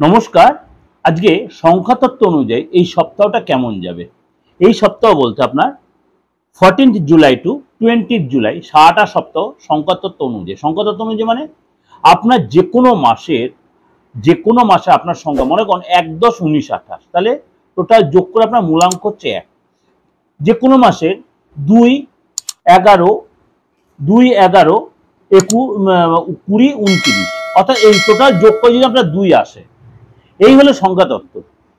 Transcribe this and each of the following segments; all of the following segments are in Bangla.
নমস্কার। আজকে সংখ্যাতত্ত্ব অনুযায়ী এই সপ্তাহটা কেমন যাবে এই সপ্তাহ বলতে আপনার 14th July two 20th July সারাটা সপ্তাহ সংখ্যাতত্ত্ব অনুযায়ী মানে আপনার যে কোনো মাসে আপনার সংখ্যা মনে করুন 1, 10, 19, 28 তাহলে টোটাল যোগ করে আপনার মূলাঙ্ক হচ্ছে 1। যে কোনো মাসের 2, 11, 2, 11, 20, 29 অর্থাৎ এই টোটাল যোগ করে যদি আপনার 2 আসে, এই হলো সংখ্যাতত্ত্ব।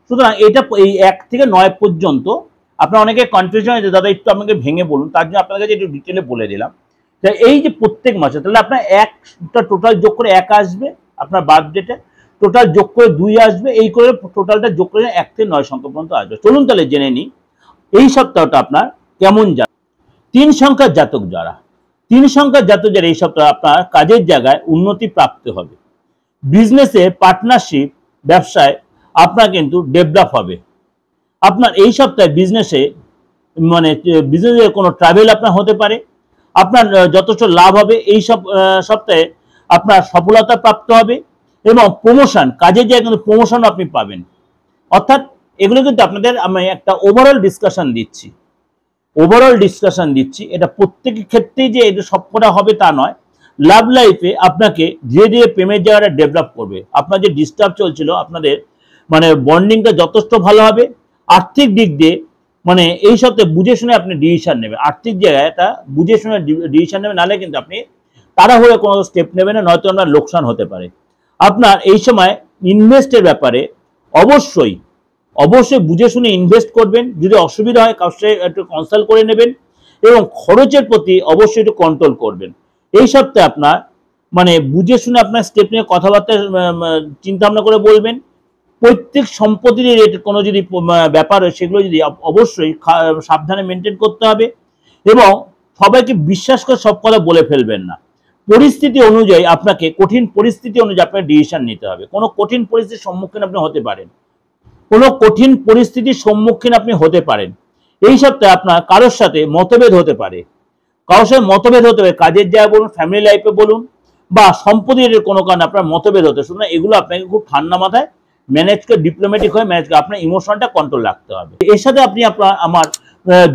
সুতরাং এটা এই 1 থেকে 9 পর্যন্ত আপনার অনেকে কনফিউশন হয়েছে, দাদা একটু আমাকে ভেঙে বলুন, তার জন্য আপনার কাছে একটু ডিটেলে বলে দিলাম। এই যে প্রত্যেক মাসে তাহলে আপনার একটা টোটাল যোগ করে 1 আসবে, আপনার বার্থডেটা টোটাল যোগ করে 2 আসবে, এই করে টোটালটা যোগ করে 1 থেকে 9 সংখ্যা পর্যন্ত আসবে। চলুন তাহলে জেনে নিই এই সপ্তাহটা আপনার কেমন যাবে। 3 সংখ্যার জাতক যারা এই সপ্তাহে আপনার কাজের জায়গায় উন্নতি প্রাপ্ত হবে। বিজনেসে পার্টনারশিপ, ব্যবসায় আপনার কিন্তু ডেভেলপ হবে। আপনার এই সপ্তাহে বিজনেসে কোনো ট্রাভেল আপনার হতে পারে, আপনার যথেষ্ট লাভ হবে। এই সপ্তাহে আপনার সফলতা প্রাপ্ত হবে এবং প্রমোশন, কাজের জায়গায় কিন্তু প্রমোশন আপনি পাবেন। অর্থাৎ এগুলো কিন্তু আপনাদের আমি একটা ওভারঅল ডিসকাশন দিচ্ছি। এটা প্রত্যেকের ক্ষেত্রেই যে এটা সবকটা হবে তা নয়। লাভ লাইফে আপনাকে ধীরে ধীরে প্রেমের জায়গাটা ডেভেলপ করবে। আপনার যে ডিস্টার্ব চলছিল, আপনাদের বন্ডিংটা যথেষ্ট ভালো হবে। আর্থিক দিক দিয়ে এই সপ্তাহে বুঝে শুনে আপনি ডিসিশন নেবেন। আর্থিক জায়গায় এটা বুঝে শুনে ডিসিশন নেবেন, নাহলে কিন্তু আপনি তাড়াহুড়ো কোনো স্টেপ নেবেন না, নয়তো আপনার লোকসান হতে পারে। আপনার এই সময় ইনভেস্টের ব্যাপারে অবশ্যই বুঝে শুনে ইনভেস্ট করবেন। যদি অসুবিধা হয় কারোর সাথে একটু কনসাল্ট করে নেবেন এবং খরচের প্রতি অবশ্যই একটু কন্ট্রোল করবেন। এই সপ্তাহে আপনার বুঝে শুনে আপনার স্টেপ নিয়ে কথাবার্তা চিন্তা ভাবনা করে বলবেন। প্রত্যেক সম্পত্তির কোনো যদি ব্যাপার হয় সেগুলো যদি অবশ্যই সাবধানে মেনটেন করতে হবে এবং সবাইকে বিশ্বাস করে সব কথা বলে ফেলবেন না। পরিস্থিতি অনুযায়ী আপনাকে আপনার ডিসিশন নিতে হবে। কোনো কঠিন পরিস্থিতির সম্মুখীন আপনি হতে পারেন। এই সপ্তাহে আপনার কারোর সাথে মতভেদ হতে পারে, কাজের জায়গায় বলুন, ফ্যামিলি লাইফে বলুন, বা সম্পত্তির কোনো কারণে আপনার মতভেদ হতে। শুনুন, এগুলো আপনাকে খুব ঠান্ডা মাথায় ম্যানেজ করে, ডিপ্লোম্যাটিক হয়ে ম্যানেজ করে আপনার ইমোশনটা কন্ট্রোল রাখতে হবে। এর সাথে আপনি আমার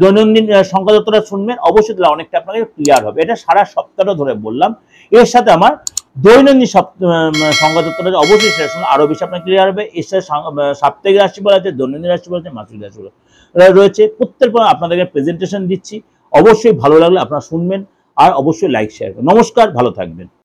দৈনন্দিন সংখ্যাতত্ত্বটা শুনবেন, অবশ্যই তাহলে অনেকটা আপনাকে ক্লিয়ার হবে। এটা সারা সপ্তাহটা ধরে বললাম। এর সাথে আমার দৈনন্দিন সংখ্যাতত্ত্বটা অবশ্যই সেটা শুনুন, আরো বেশি আপনার ক্লিয়ার হবে। এর সাথে সাপ্তাহিক রাশিফল আছে, দৈনন্দিন রাশিফল আছে, মাসিক রাশিফল রয়েছে। প্রত্যেক আপনাদেরকে প্রেজেন্টেশন দিচ্ছি। অবশ্যই ভালো লাগলে আপনারা শুনবেন আর অবশ্যই লাইক শেয়ার করবেন। নমস্কার, ভালো থাকবেন।